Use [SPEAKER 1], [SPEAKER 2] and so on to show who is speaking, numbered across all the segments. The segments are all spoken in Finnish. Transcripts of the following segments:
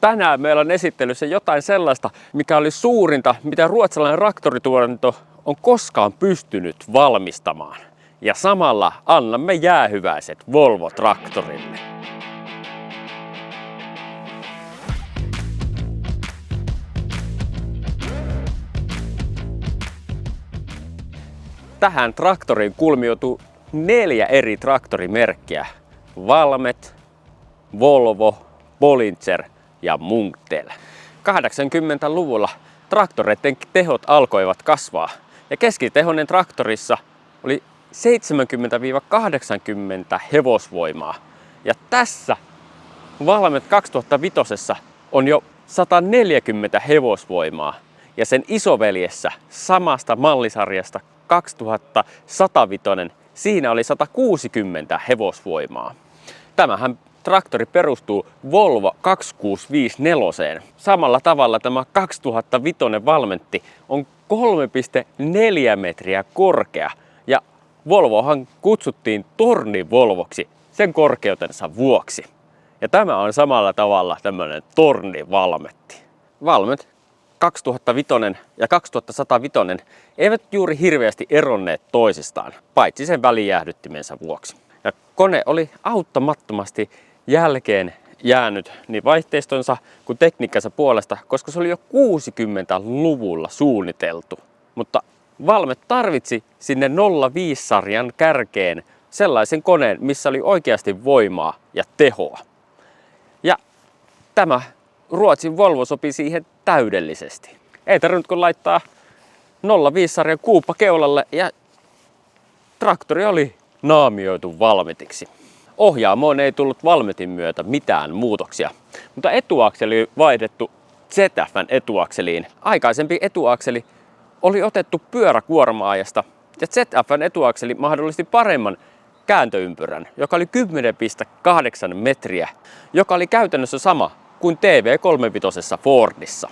[SPEAKER 1] Tänään meillä on esittelyssä jotain sellaista, mikä oli suurinta, mitä ruotsalainen traktorituotanto on koskaan pystynyt valmistamaan. Ja samalla annamme jäähyväiset Volvo-traktorille. Tähän traktoriin kulmioituu 4 eri traktorimerkkiä. Valmet, Volvo, Bollinger ja Munktel. 80-luvulla traktoreiden tehot alkoivat kasvaa ja keskitehoinen traktorissa oli 70-80 hevosvoimaa. Ja tässä Valmet 2005 on jo 140 hevosvoimaa ja sen isoveljessä samasta mallisarjasta 2105 siinä oli 160 hevosvoimaa. Tämähän traktori perustuu Volvo 2654. Samalla tavalla tämä 2005 Valmetti on 3,4 metriä korkea ja Volvohan kutsuttiin torni-Volvoksi sen korkeutensa vuoksi. Ja tämä on samalla tavalla tämmöinen torni-Valmetti. Valmet 2005 ja 2105 eivät juuri hirveästi eronneet toisistaan, paitsi sen välijäähdyttimensä vuoksi. Ja kone oli auttamattomasti jälkeen jäänyt niin vaihteistonsa kuin tekniikkansa puolesta, koska se oli jo 60-luvulla suunniteltu. Mutta Valmet tarvitsi sinne 05-sarjan kärkeen sellaisen koneen, missä oli oikeasti voimaa ja tehoa. Ja tämä Ruotsin Volvo sopi siihen täydellisesti. Ei tarvinnut kun laittaa 05-sarjan kuuppa keulalle ja traktori oli naamioitu Valmetiksi. Ohjaamoon ei tullut Valmetin myötä mitään muutoksia, mutta etuakseli oli vaihdettu ZF:n etuakseliin. Aikaisempi etuakseli oli otettu pyöräkuorma-ajasta ja ZF:n etuakseli mahdollisti paremman kääntöympyrän, joka oli 10,8 metriä, joka oli käytännössä sama kuin TV35 Fordissa.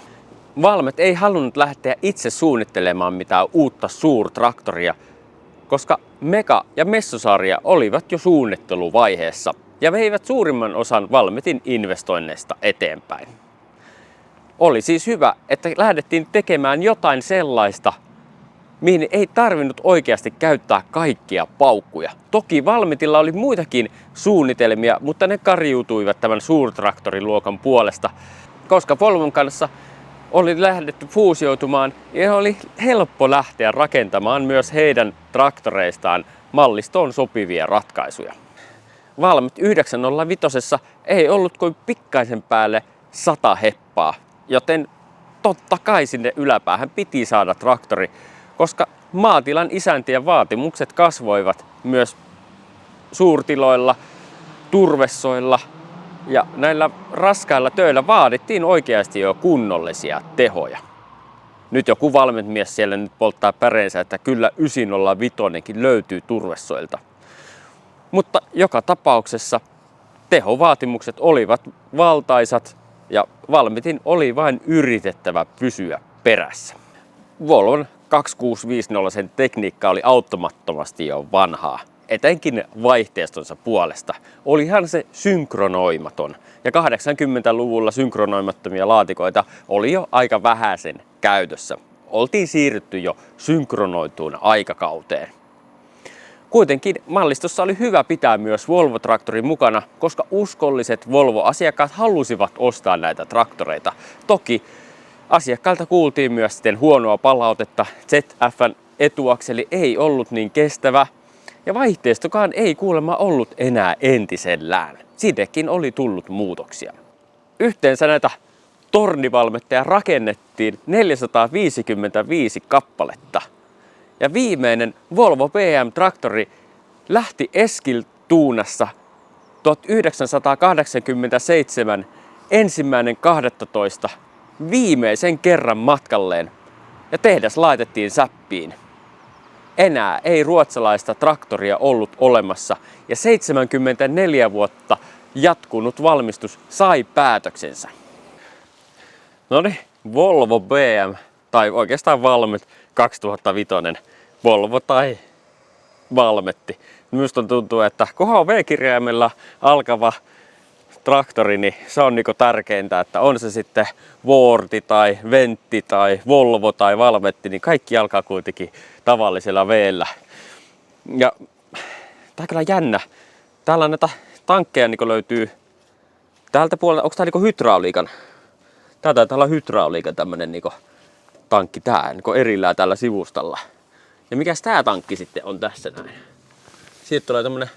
[SPEAKER 1] Valmet ei halunnut lähteä itse suunnittelemaan mitään uutta suurtraktoria, koska Mega- ja Messo-sarja olivat jo suunnitteluvaiheessa ja veivät suurimman osan Valmetin investoinneista eteenpäin. Oli siis hyvä, että lähdettiin tekemään jotain sellaista, mihin ei tarvinnut oikeasti käyttää kaikkia paukkuja. Toki Valmetilla oli muitakin suunnitelmia, mutta ne kariutuivat tämän suurtraktoriluokan puolesta, koska Volvon kanssa oli lähdetty fuusioitumaan ja oli helppo lähteä rakentamaan myös heidän traktoreistaan mallistoon sopivia ratkaisuja. Valmet 905 ei ollut kuin pikkaisen päälle 100 heppaa, joten totta kai sinne yläpäähän piti saada traktori, koska maatilan isäntien vaatimukset kasvoivat myös suurtiloilla, turvesoilla ja näillä raskailla töillä vaadittiin oikeasti jo kunnollisia tehoja. Nyt joku Valmet-mies siellä nyt polttaa päreensä, että kyllä 905 löytyy turvesoilta. Mutta joka tapauksessa tehovaatimukset olivat valtaisat ja Valmetin oli vain yritettävä pysyä perässä. Volvon 2650 tekniikka oli auttamattomasti jo vanhaa, etenkin vaihteistonsa puolesta. Olihan se synkronoimaton ja 80-luvulla synkronoimattomia laatikoita oli jo aika vähäisen käytössä. Oltiin siirrytty jo synkronoituun aikakauteen. Kuitenkin mallistossa oli hyvä pitää myös Volvo-traktorin mukana, koska uskolliset Volvo-asiakkaat halusivat ostaa näitä traktoreita. Toki asiakkailta kuultiin myös sitten huonoa palautetta. ZF:n etuakseli ei ollut niin kestävä ja vaihteistokaan ei kuulemma ollut enää entisellään. Siitäkin oli tullut muutoksia. Yhteensä näitä tornivalmetteja rakennettiin 455 kappaletta. Ja viimeinen Volvo PM-traktori lähti Eskiltunassa 1987 1.12. viimeisen kerran matkalleen ja tehdas laitettiin säppiin. Enää ei ruotsalaista traktoria ollut olemassa ja 74 vuotta jatkunut valmistus sai päätöksensä. Noniin, Volvo BM tai oikeastaan Valmet 2005, Volvo tai Valmetti. Minusta tuntuu, että KHV-kirjaimella alkava traktori, niin se on niinku tärkeintä, että on se sitten Vorti tai Ventti tai Volvo tai Valvetti, niin kaikki alkaa kuitenkin tavallisella veellä. Ja tää on kyllä jännä. Täällä on näitä tankkeja niinku löytyy täältä puolelta. Onko tää niinku hydrauliikan? Tää taitaa olla hydrauliikan tämmönen niinku tankki tää niinku erillään tällä sivustalla. Ja mikäs tää tankki sitten on tässä näin? Siitä tulee tämmönen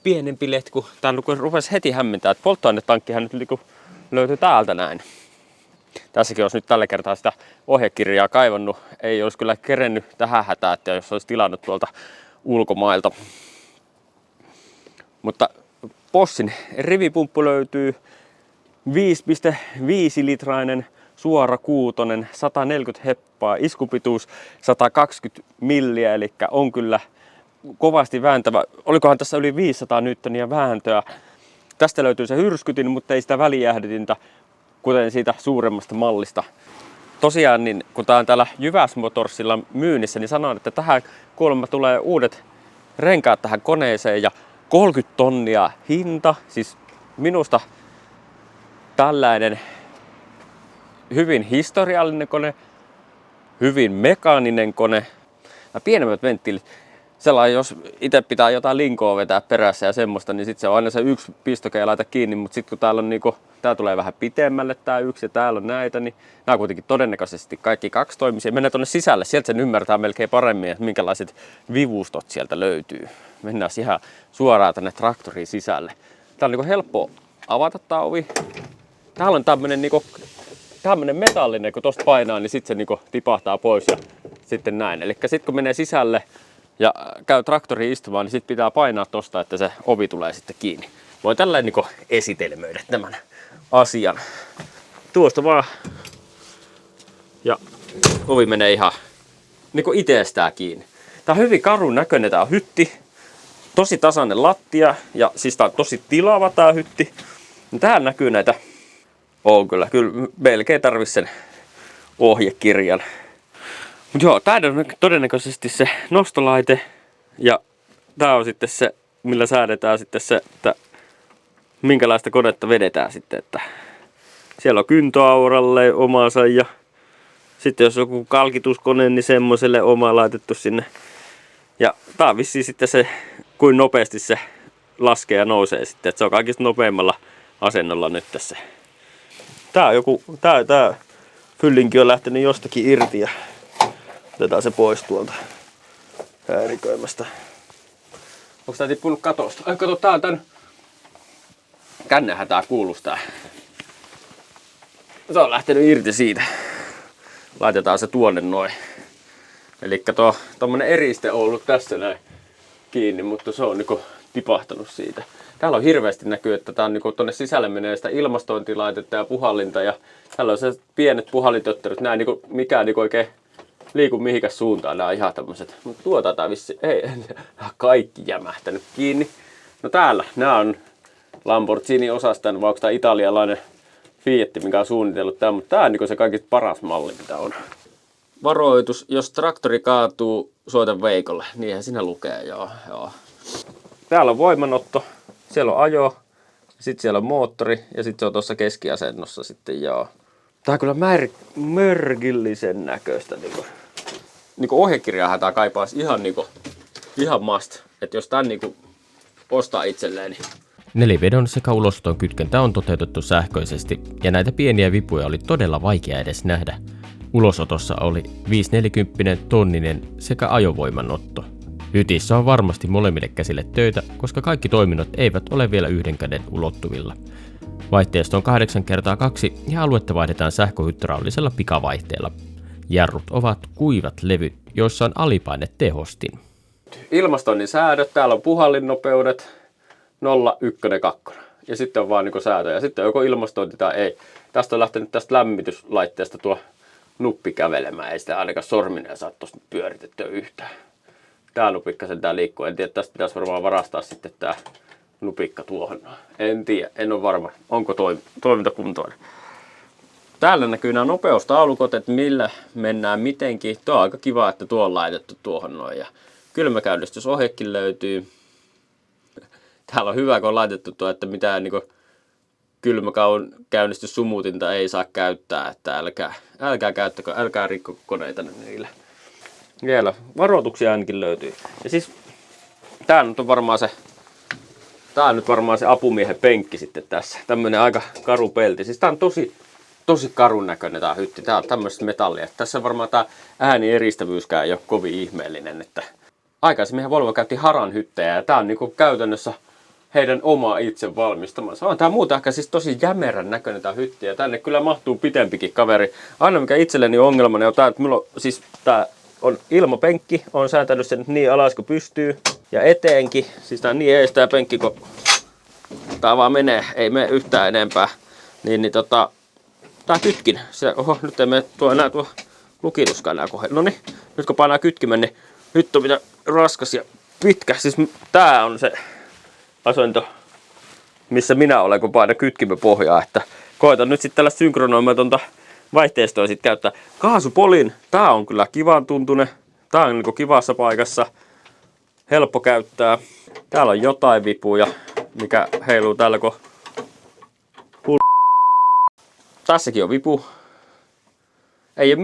[SPEAKER 1] pienempi letku. Tää rupesi heti hämmentää, että polttoainetankkihan nyt niinku löytyy täältä näin. Tässäkin olisi nyt tällä kertaa sitä ohjekirjaa kaivannut. Ei olisi kyllä kerennyt tähän hätään, että jos olisi tilannut tuolta ulkomailta. Mutta Boschin rivipumppu löytyy 5,5 litrainen suora kuutonen, 140 heppaa, iskupituus 120 milliä, eli on kyllä kovasti vääntävä. Olikohan tässä yli 500 newtonia vääntöä. Tästä löytyy se hyrskytin, mutta ei sitä välijäähdytintä, kuten siitä suuremmasta mallista. Tosiaan, niin kun tää on täällä Jyväs Motorsilla myynnissä, niin sanon, että tähän kuulemma tulee uudet renkaat tähän koneeseen ja 30 tonnia hinta. Siis minusta tällainen hyvin historiallinen kone, hyvin mekaaninen kone ja pienemmät venttiilit. Sellainen, jos itse pitää jotain linkoa vetää perässä ja semmoista, niin sit se on aina se yksi pistoke ja laita kiinni, mutta sitten kun täällä on niinku, tää tulee vähän pitemmälle tää yksi ja täällä on näitä, niin nämä on kuitenkin todennäköisesti kaikki kaksitoimisia. Mennään tonne sisälle, sieltä sen ymmärtää melkein paremmin, että minkälaiset vivustot sieltä löytyy. Mennään ihan suoraan tänne traktoriin sisälle. Tää on niinku helppo avata tää ovi. Täällä on tämmönen metallinen, kun tosta painaa, niin sitten se niinku tipahtaa pois ja sitten näin. Eli sitten kun menee sisälle ja käy traktoriin istumaan, niin sitten pitää painaa tosta, että se ovi tulee sitten kiinni. Voin tällä niinku esitelmöidä tämän asian. Tuosta vaan. Ja ovi menee ihan niinku itsestään kiinni. Tää on hyvin karun näköinen tää hytti. Tosi tasainen lattia ja siis tää on tosi tilava tää hytti. Tähän näkyy näitä. On kyllä melkein tarvitsi sen ohjekirjan. Mut joo, tää on todennäköisesti se nostolaite. Ja tää on sitten se, millä säädetään sitten se, että minkälaista konetta vedetään sitten. Että siellä on kyntoauralle omansa ja sitten jos joku kalkituskone, niin semmoiselle oma laitettu sinne. Ja tää on vissiin sitten se, kuin nopeasti se laskee ja nousee sitten. Että se on kaikista nopeimmalla asennolla nyt tässä. Tää fyllinki on lähtenyt jostakin irti ja otetaan se pois tuolta häiriköimästä. Onko tää tippunut katosta? Ai kato, tää on tän kännähän tää kuulustaa. Se on lähtenyt irti siitä. Laitetaan se tuonne noin. Elikkä tommonen eriste on ollut tässä näin kiinni, mutta se on niinku tipahtanut siitä. Täällä on hirveästi näkyy, että tää on niinku tonne sisälle menee sitä ilmastointilaitetta ja puhallinta ja täällä on se pienet puhallintötteröt, nää niinku mikään niinku oikein liiku mihinkäs suuntaan, nää on ihan tämmöset. Mutta tuota tää vissi, ei, kaikki jämähtänyt kiinni. No täällä, nää on Lamborghini osaston, vai onko tää italialainen Fiat, mikä on suunnitellut tää, mutta tää on niinku se kaikista paras malli mitä on. Varoitus, jos traktori kaatuu, soita Veikolle, niinhän siinä lukee, joo. Täällä on voimanotto, siellä on ajo, sitten siellä on moottori ja sitten se on tuossa keskiasennossa sitten, joo. Tää on kyllä mörgillisen näköistä. Niinku ohjekirjaahan tää kaipaisi ihan must. Että jos tän niinku ostaa itselleen, niin
[SPEAKER 2] Nelivedon sekä ulosoton kytkentä on toteutettu sähköisesti ja näitä pieniä vipuja oli todella vaikea edes nähdä. Ulosotossa oli 540 tonninen sekä ajovoimanotto. Hytissä on varmasti molemmille käsille töitä, koska kaikki toiminnot eivät ole vielä yhden käden ulottuvilla. Vaihteisto on 8x2 ja aluetta vaihdetaan sähköhydraulisella pikavaihteella. Jarrut ovat kuivat levyt, joissa on alipainetehostin.
[SPEAKER 1] ilmastoinnin säädöt, täällä on puhallinnopeudet 0, 1, 2. Ja sitten on vaan niinku säätö. Ja sitten on joko ilmastointi tai ei. Tästä on lähtenyt tästä lämmityslaitteesta tuo nuppi kävelemään. Ei sitä ainakaan sormineen saa tuosta pyöritettyä yhtään. Tää nupikka sentään liikkuu. En tiedä, tästä pitäisi varmaan varastaa sitten tää nupikka tuohon. En tiedä, en ole varma, onko toimintakuntoinen. Täällä näkyy nämä nopeustaulukot, että millä mennään mitenkin. Tuo on aika kiva, että tuo on laitettu tuohon noin. Ja kylmäkäynnistysohjekin löytyy. Täällä on hyvä, kun on laitettu tuo, että mitään niin kylmäkaun käynnistyssumutinta ei saa käyttää, että älkää käyttäkö, älkää rikko koneita niillä. Vielä varoituksia ainakin löytyy. Ja siis tää nyt on varmaan se, apumiehen penkki sitten tässä. Tämmönen aika karu pelti. Siis tää on tosi karun näköinen tää hytti. Tää on tämmöistä metallia. Tässä varmaan tää äänieristävyyskään ei ole kovin ihmeellinen. Että aikaisemmin Volvo käytti Haran hyttejä ja tää on niinku käytännössä heidän oma itse valmistamansa. On tää muuta ehkä siis tosi jämerän näköinen tää hytti ja tänne kyllä mahtuu pitempikin kaveri. Aina mikä itselleni on ongelma on tää, että mulla on siis tää on ilmapenkki. Olen säätänyt sen niin alas kuin pystyy ja eteenkin. Siis tää on niin ees tää penkki, kun tää vaan menee, ei mene yhtään enempää. Tää kytkin. Oho, nyt ei mene enää tuo lukituskaan enää kohden. Noniin, nyt kun painaa kytkimen, niin nyt on mitä raskas ja pitkä. Siis tää on se asento, missä minä olen, kun paina kytkimen pohjaa. Että koitan nyt sitten tällä synkronoimatonta vaihteistoa sit käyttää. Kaasupolin, tää on kyllä kivan tuntunen. Tää on niinku kivassa paikassa. Helppo käyttää. Täällä on jotain vipuja, mikä heiluu täällä kun tässäkin on vipu. Ei ole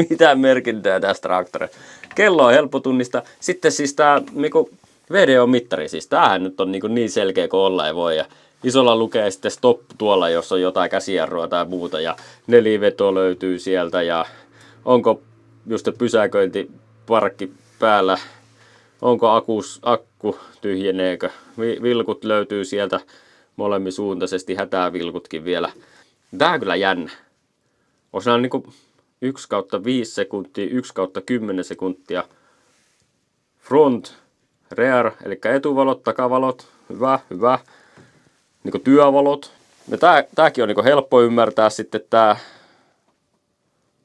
[SPEAKER 1] mitään merkintää tästä traktorista. Kello on helppo tunnistaa. Sitten siis tää niinku VDO-mittari, siis tämähän nyt on niin selkeä kuin olla ei voi. Ja isolla lukee sitten stop tuolla, jos on jotain käsijarrua tai muuta. Ja neliveto löytyy sieltä ja onko just pysäköintiparkki päällä. Onko akku tyhjeneekö. Vilkut löytyy sieltä molemmisuuntaisesti, hätävilkutkin vielä. Tää on kyllä jännä. On niinku 1/5 sekuntia, 1/10 sekuntia. Front, rear, eli etuvalot, takavalot, hyvä. Niinku työvalot. Ja tääkin on niinku helppo ymmärtää sitten tää.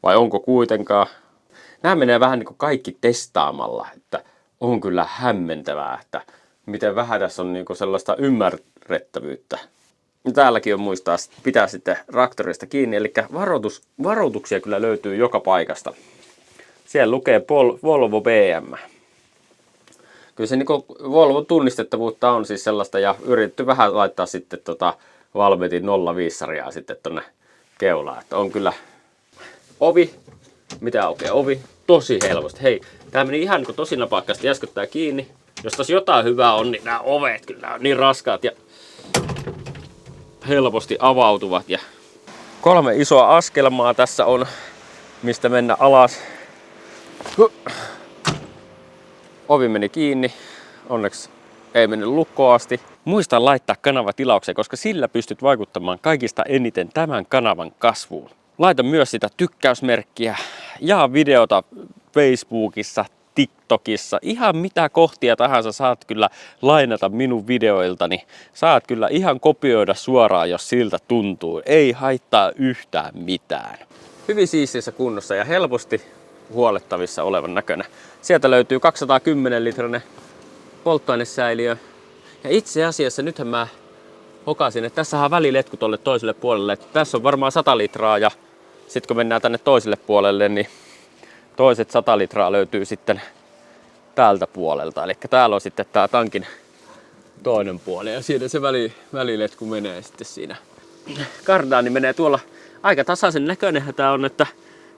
[SPEAKER 1] Vai onko kuitenkaan? Nämä menee vähän niinku kaikki testaamalla, että on kyllä hämmentävää, että miten vähän tässä on niinku sellaista ymmärrettävyyttä. Täälläkin on muistaa pitää sitten traktorista kiinni, eli varoituksia kyllä löytyy joka paikasta. Siellä lukee Volvo BM. Kyllä se niinku Volvon tunnistettavuutta on siis sellaista ja yritetty vähän laittaa sitten Valmetin 05-sarjaa sitten tonne keulaan. Että on kyllä ovi, mitä aukeaa ovi, tosi helposti. Hei, tää meni ihan niinku tosi napakkaasti, jäsköttää kiinni. Jos tässä jotain hyvää on, niin nämä ovet kyllä on niin raskaat ja helposti avautuvat. Ja 3 isoa askelmaa tässä on, mistä mennä alas. Ovi meni kiinni. Onneksi ei mennyt lukkoon asti. Muista laittaa kanava tilaukseen, koska sillä pystyt vaikuttamaan kaikista eniten tämän kanavan kasvuun. Laita myös sitä tykkäysmerkkiä. Jaa videota Facebookissa, TikTokissa. Ihan mitä kohtia tahansa saat kyllä lainata minun videoiltani. Saat kyllä ihan kopioida suoraan, jos siltä tuntuu. Ei haittaa yhtään mitään. Hyvin siistissä kunnossa ja helposti huolettavissa olevan näköinen. Sieltä löytyy 210 litrainen polttoainesäiliö. Ja itse asiassa nythän mä hokasin, että tässä on väliletku tolle toiselle puolelle. Että tässä on varmaan 100 litraa ja sitten kun mennään tänne toiselle puolelle, niin toiset 100 litraa löytyy sitten tältä puolelta. Eli täällä on sitten tää tankin toinen puoli ja siinä se väliletku menee sitten siinä. Kardaani menee tuolla aika tasaisen näköinenhän tää on, että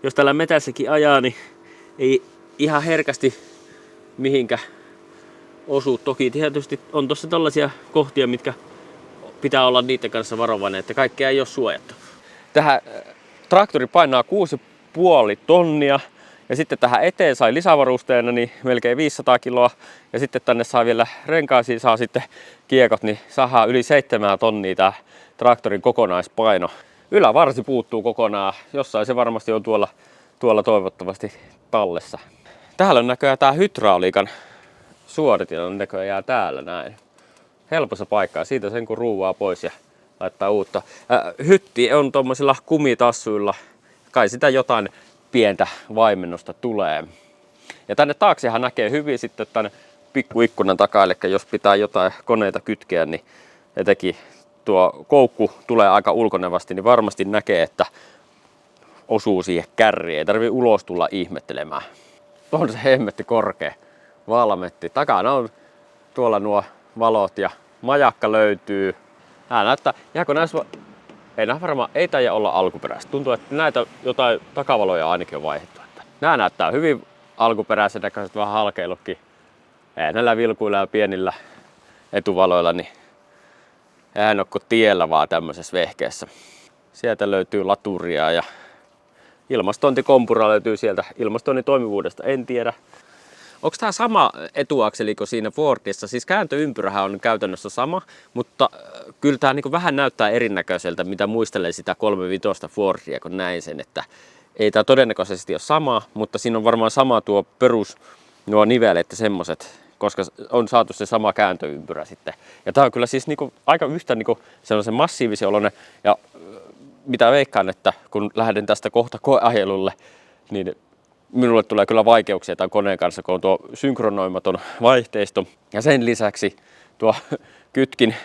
[SPEAKER 1] jos täällä metässäkin ajaa, niin ei ihan herkästi mihinkä osuu. Toki tietysti on tossa tällaisia kohtia, mitkä pitää olla niiden kanssa varovainen, että kaikkea ei ole suojattu. Tähän traktori painaa 6,5 tonnia ja sitten tähän eteen sai lisävarusteena niin melkein 500 kiloa ja sitten tänne saa vielä renkaisiin saa sitten kiekot, niin saadaan yli 7 tonnia tää traktorin kokonaispaino. Ylävarsi puuttuu kokonaan, jossain se varmasti on tuolla toivottavasti tallessa. Täällä on näköjään tää hydrauliikan suoritin on näköjään täällä näin. Helpossa paikkaa, siitä sen kun ruuvaa pois ja laittaa uutta. Hytti on tommosilla kumitassuilla, kai sitä jotain pientä vaimennusta tulee. Ja tänne taaksehan näkee hyvin sitten tänne pikkuikkunan takaa, eli jos pitää jotain koneita kytkeä, niin etenkin tuo koukku tulee aika ulkonevasti, niin varmasti näkee, että osuu siihen kärriin. Ei tarvitse ulos tulla ihmettelemään. On se hemmetti korkea valmetti. Takana on tuolla nuo valot ja majakka löytyy. Nää näyttää, jääkö näissä, ei nää varmaan, ei taida olla alkuperäistä. Tuntuu, että näitä jotain takavaloja ainakin on vaihdettu. Nää näyttää hyvin alkuperäisen näköiset, vähän halkeilutkin. Ei näillä vilkuilla ja pienillä etuvaloilla, niin eihän ole tiellä vaan tämmöisessä vehkeessä. Sieltä löytyy laturia ja ilmastointikompura löytyy sieltä. Ilmastoinnin toimivuudesta en tiedä. Onko tämä sama etuakseli kuin siinä Fordissa? Siis kääntöympyrähän on käytännössä sama, mutta kyllä tämä niinku vähän näyttää erinäköiseltä, mitä muistelee sitä 3.5 Fordia, kun näin sen, että ei tämä todennäköisesti ole sama, mutta siinä on varmaan sama tuo perus, nuo nivelet ja semmoset, koska on saatu se sama kääntöympyrä sitten. Ja tämä on kyllä siis niinku aika yhtä niinku sellaisen massiivisen oloinen, ja mitä veikkaan, että kun lähden tästä kohta koeajelulle, niin minulle tulee kyllä vaikeuksia tämän koneen kanssa, kun on tuo synkronoimaton vaihteisto. Ja sen lisäksi tuo kytkin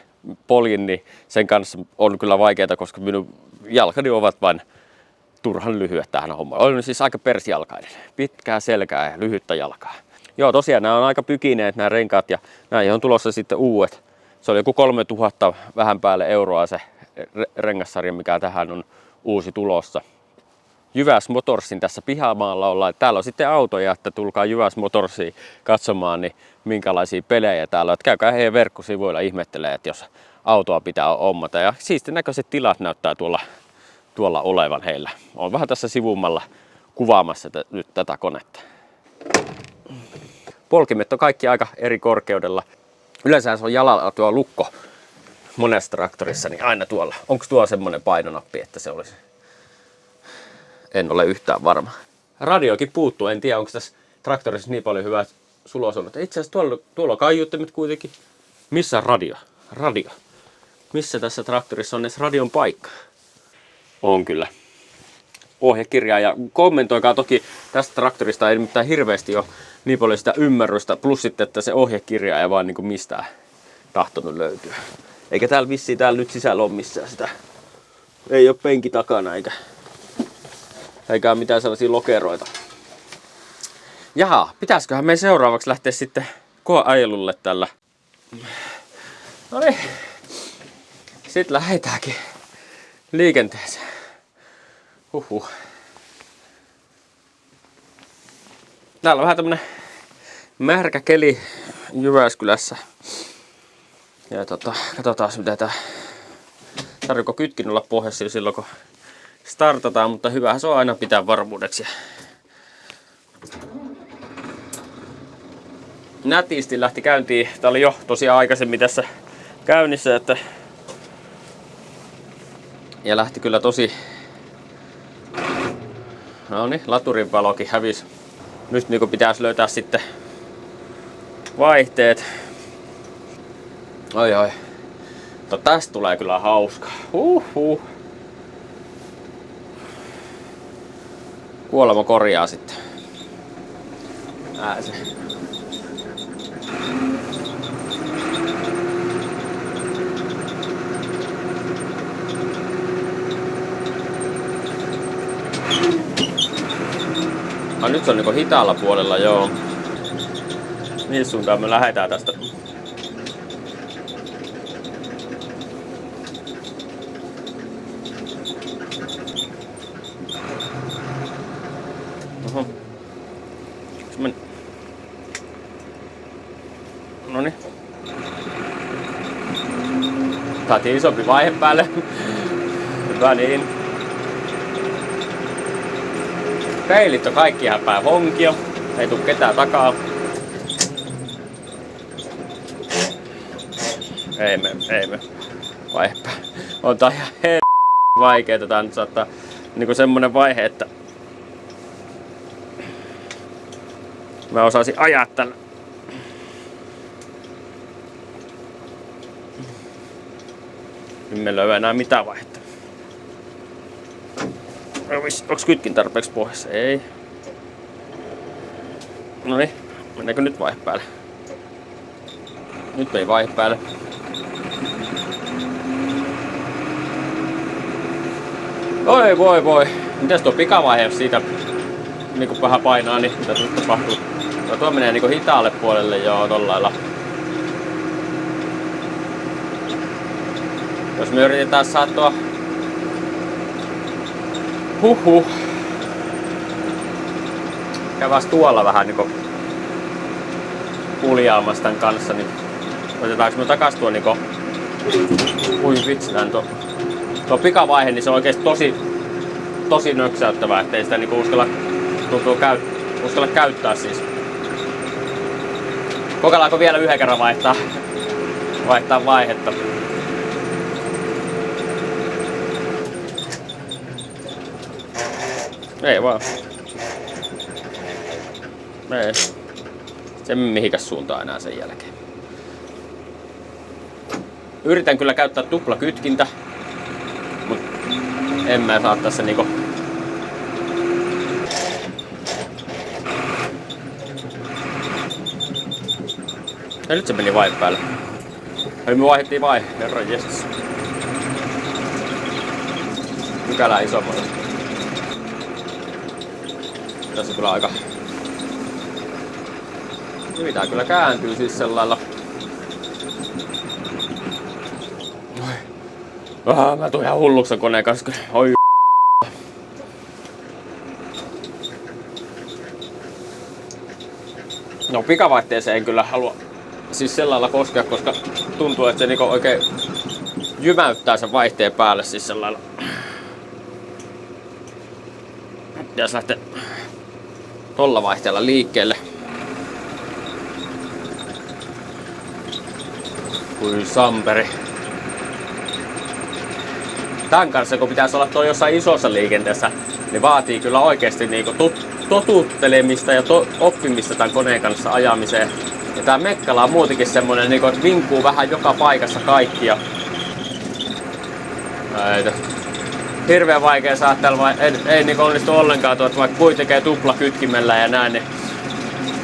[SPEAKER 1] poljin, niin sen kanssa on kyllä vaikeaa, koska minun jalkani ovat vain turhan lyhyet tähän hommaan. Olen siis aika persjalkainen. Pitkää selkää ja lyhyttä jalkaa. Joo, tosiaan nämä on aika pykineet nämä renkaat ja näihin on tulossa sitten uudet. Se oli joku 3000 vähän päälle euroa se rengassarja, mikä tähän on uusi tulossa. Jyväs Motorsin tässä pihamaalla ollaan. Täällä on sitten autoja, että tulkaa Jyväs Motorsiin katsomaan, niin minkälaisia pelejä täällä on. Käykää heidän verkkosivuilla ihmettelee, että jos autoa pitää ommata. Ja siistin näköiset tilat näyttää tuolla olevan heillä. Olen vähän tässä sivummalla kuvaamassa nyt tätä konetta. Polkimet on kaikki aika eri korkeudella. Yleensä se on jalalla tuo lukko monessa traktorissa, niin aina tuolla. Onko tuo semmoinen painonappi, että se olisi? En ole yhtään varma. Radiokin puuttuu, en tiedä onko tässä traktorissa niin paljon hyvää sulosuunnetta. Itse asiassa tuolla on kaiuttimet kuitenkin. Missä on radio? Radio. Missä tässä traktorissa on edes radion paikka? On kyllä. Ohjekirjaa ja kommentoikaa toki tästä traktorista ei mitään hirveästi ole niin paljon sitä ymmärrystä. Plus sitten, että se ohjekirja ei vaan niin mistään tahtonut löytyä. Eikä täällä vissiin täällä nyt sisällä ole missään sitä. Ei ole penki takana eikä mitään sellaisia lokeroita. Jaha, pitäisiköhän me seuraavaksi lähteä sitten koeajelulle tällä. Noniin. Sitten lähdetäänkin liikenteeseen. Huhhuh. Täällä on vähän tämmönen märkä keli Jyväskylässä. Ja katsotaan mitä tää. Tarvitko kytkin olla pohjassa silloin kun startataan, mutta hyvähän se on aina pitää varmuudeksi. Nätisti lähti käyntiin. Tää oli jo tosiaan aikaisemmin tässä käynnissä, että ja lähti kyllä tosi. No niin, laturin valokin hävisi. Nyt niin pitäisi löytää sitten vaihteet. Oi. Mutta tästä tulee kyllä hauska. Kuolema korjaa sitten. Se. Nyt se on niinku hitaalla puolella, joo. Mihin suuntaan me lähdetään tästä? Oho. Noniin. Saatiin isompi vaihe päälle. Hyvä niin. Peilit on kaikki ihan päin honkia. Ei tuu ketään takaa. Ei me. Vaihepää. On tää ihan vaikeeta. Tää nyt saattaa niinku semmonen vaihe, että mä osaisin ajaa tällä. Nyt meillä ei ole enää mitään vaihetta. Onks kytkin tarpeeksi pohjassa? Ei. Noniin, mennäänkö nyt vaihe päälle? Nyt meni vaihe päälle. Voi. Mitäs tuo pikavaihe, jos siitä niinku vähän painaa, niin mitä nyt tapahtuu? Tuo menee niinku hitaalle puolelle joo tollailla. Jos me yritetään saattaa käväs tuolla vähän niinku kuljaamassa tän kanssa, niin otetaanko me takas tuo niinku... Ui vitsitään tuo pikavaihe, niin se on oikeesti tosi nöksäyttävää, ettei sitä niinku uskalla käyttää siis. Kokeillaanko vielä yhden kerran vaihtaa vaihetta? Ei vaan. Ei. Se mihikäs suuntaan enää sen jälkeen. Yritän kyllä käyttää tuplakytkintä, mut en mä saa tässä niinku... Ja nyt se meni vaihe päälle. Eli me vaihdettiin vaihe, herran jestas. Pykälää isommalla. Tässä kyllä aika... Hyvin tää kyllä kääntyy siis sellailla. Mä tuun ihan hulluksi koneen kanssa. Oi. No pikavaihteeseen en kyllä halua siis sellailla koskea, koska tuntuu, että se niinku oikein jymäyttää sen vaihteen päälle siis sellailla. Pitäis lähteä tolla vaihteella liikkeelle. Kuin samperi. Tän kanssa kun pitäisi olla toi jossain isossa liikenteessä, niin vaatii kyllä oikeesti niinku totuttelemista ja oppimista tän koneen kanssa ajamiseen. Ja tää Mekkala on muutenkin semmonen niinku, että vinkuu vähän joka paikassa kaikki ja... Hirveen vaikea saattaa, ei niinku onnistu ollenkaan tuot, vaikka kui tekee tuplakytkimellä ja näin, niin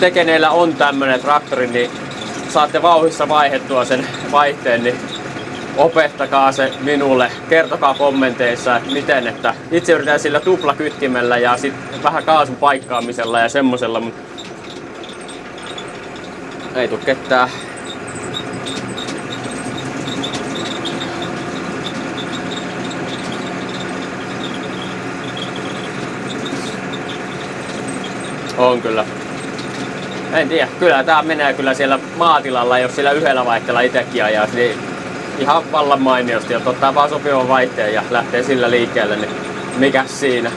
[SPEAKER 1] tekeneillä on tämmönen traktori, niin saatte vauhissa vaihdettua sen vaihteen, niin opettakaa se minulle, kertokaa kommenteissa, että miten, että itse yritän sillä tuplakytkimellä ja sitten vähän kaasun paikkaamisella ja semmosella, mutta ei tuu ketään. On kyllä. En tiedä, kyllä tää menee kyllä siellä maatilalla, jos sillä yhdellä vaihteella itekin ajaa, niin ihan vallan mainiosti, ja ottaa vaan sopivan vaihteen ja lähtee sillä liikkeelle, niin mikäs siinä.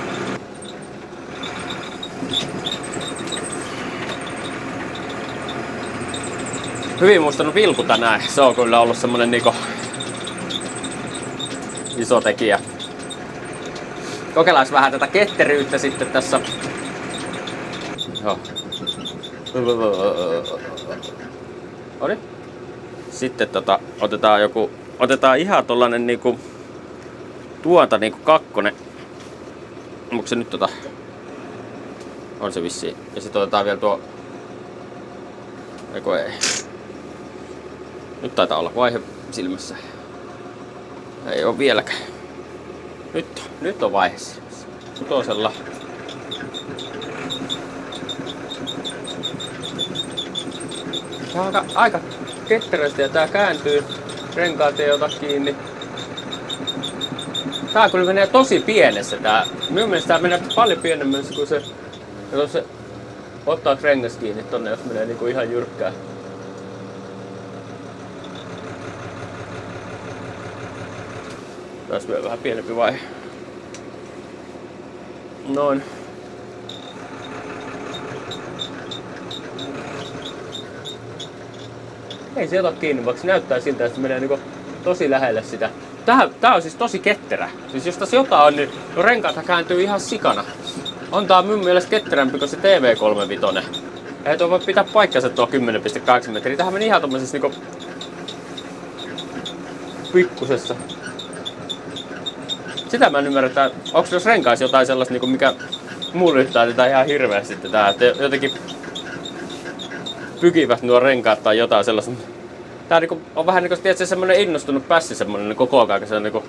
[SPEAKER 1] Hyvin muistanut vilku tänään, se on kyllä ollut semmonen niinku iso tekijä. Kokeillaan vähän tätä ketteryyttä sitten tässä. Joo. Oli. Sitten otetaan ihan tollanen niinku niinku kakkonen. Onko se nyt on se vissiin. Ja sitten otetaan vielä tuo. Eiku ei. Nyt taitaa olla vaihe silmässä. Ei oo vieläkään. Nyt on vaihe silmässä. Kutosella. Tää on aika ketterästi ja tää kääntyy. Renkaat ei ota kiinni. Tää kyllä menee tosi pienessä tää. Minun mielestä tää menee paljon pienemmässä kuin se. Jos se ottaa rengas kiinni tonne, jos menee niinku ihan jyrkkää. Taas vielä vähän pienempi vaihe. Noin. Ei se ota kiinni, vaikka se näyttää siltä, että se menee niinku tosi lähelle sitä. Tää on siis tosi ketterä. Siis jos tässä jotain on, niin renkaathan kääntyy ihan sikana. On tää mun mielestä ketterämpi kuin se TV35. Ei tuo voi pitää paikkansa tuo 10,8 metriä. Tähän meni ihan tommosessa niinku pikkusessa. Sitä mä en ymmärrä, että onko jos renkaissa jotain sellaista, niinku mikä mullyttää tätä ihan hirveästi tää, että jotenkin pykivät nuo renkaat tai jotain sellaista. Tää niinku on vähän niinku tietysti semmonen innostunut pässi semmonen koko ajan, se niinku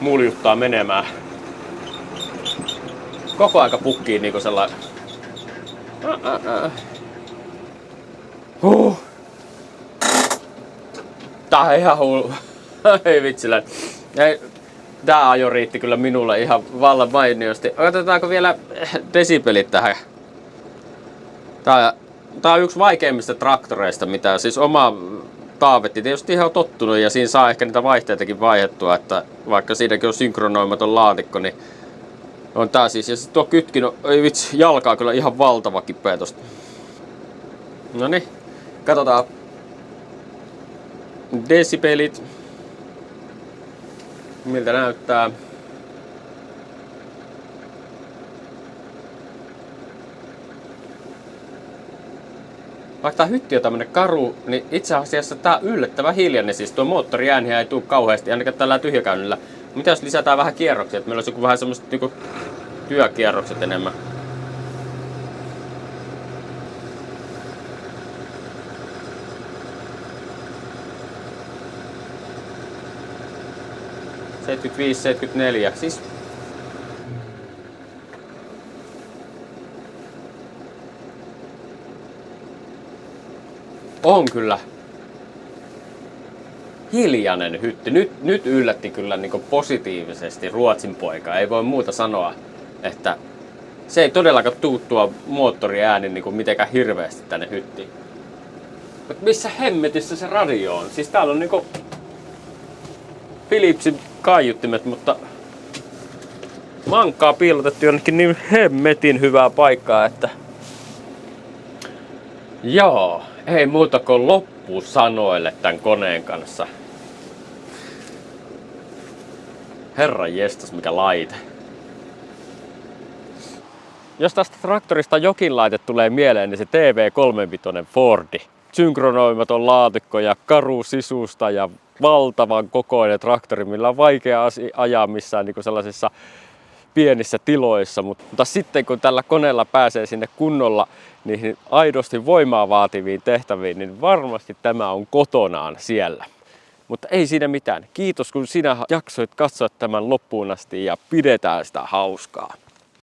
[SPEAKER 1] muljuttaa menemään. Koko aika pukkii niinku sellainen. Tää on ihan hullu. Ei vitsilä. Tää ajo riitti kyllä minulle ihan vallan mainiosti. Otetaanko vielä desibelit tähän? Tää on yksi vaikeimmista traktoreista, mitä siis oma Taavetti tietysti ihan tottunut ja siinä saa ehkä niitä vaihteitakin vaihdettua, että vaikka siinäkin on synkronoimaton laatikko, niin on tää siis. Ja sit tuo kytkin on, ei vitsi, jalkaa kyllä ihan valtava kipeä tosta. Noniin, katsotaan desibelit. Miltä näyttää? Vaikka tää hytti on tämmönen karu, niin itse asiassa tää on yllättävän hiljainen. Siis tuo moottoriääniä ei tuu kauheasti, ainakaan tällä tyhjäkäynnillä. Mitä jos lisätään vähän kierroksia, että meillä olisi joku vähän semmoset niinku työkierrokset enemmän. ...75-74, siis... On kyllä hiljainen hytti. Nyt yllätti kyllä niin positiivisesti Ruotsin poika. Ei voi muuta sanoa, että se ei todellakaan tuu tuo moottoriääni niin mitenkään hirveästi tänne hyttiin. Mutta missä hemmetissä se radio on? Siis täällä on niinku Philipsin kaiuttimet, mutta mankkaa piilotettu jonnekin niin hemmetin hyvää paikkaa, että... Joo, ei muuta kuin loppusanoille tän koneen kanssa. Herran jestas, mikä laite. Jos tästä traktorista jokin laite tulee mieleen, niin se TV35 Fordi. Synkronoimaton laatikko ja karu sisusta ja valtavan kokoinen traktori, millä on vaikea ajaa missään niin sellaisissa pienissä tiloissa, mutta sitten kun tällä koneella pääsee sinne kunnolla niihin aidosti voimaa vaativiin tehtäviin, niin varmasti tämä on kotonaan siellä. Mutta ei siinä mitään. Kiitos kun sinä jaksoit katsoa tämän loppuun asti ja pidetään sitä hauskaa.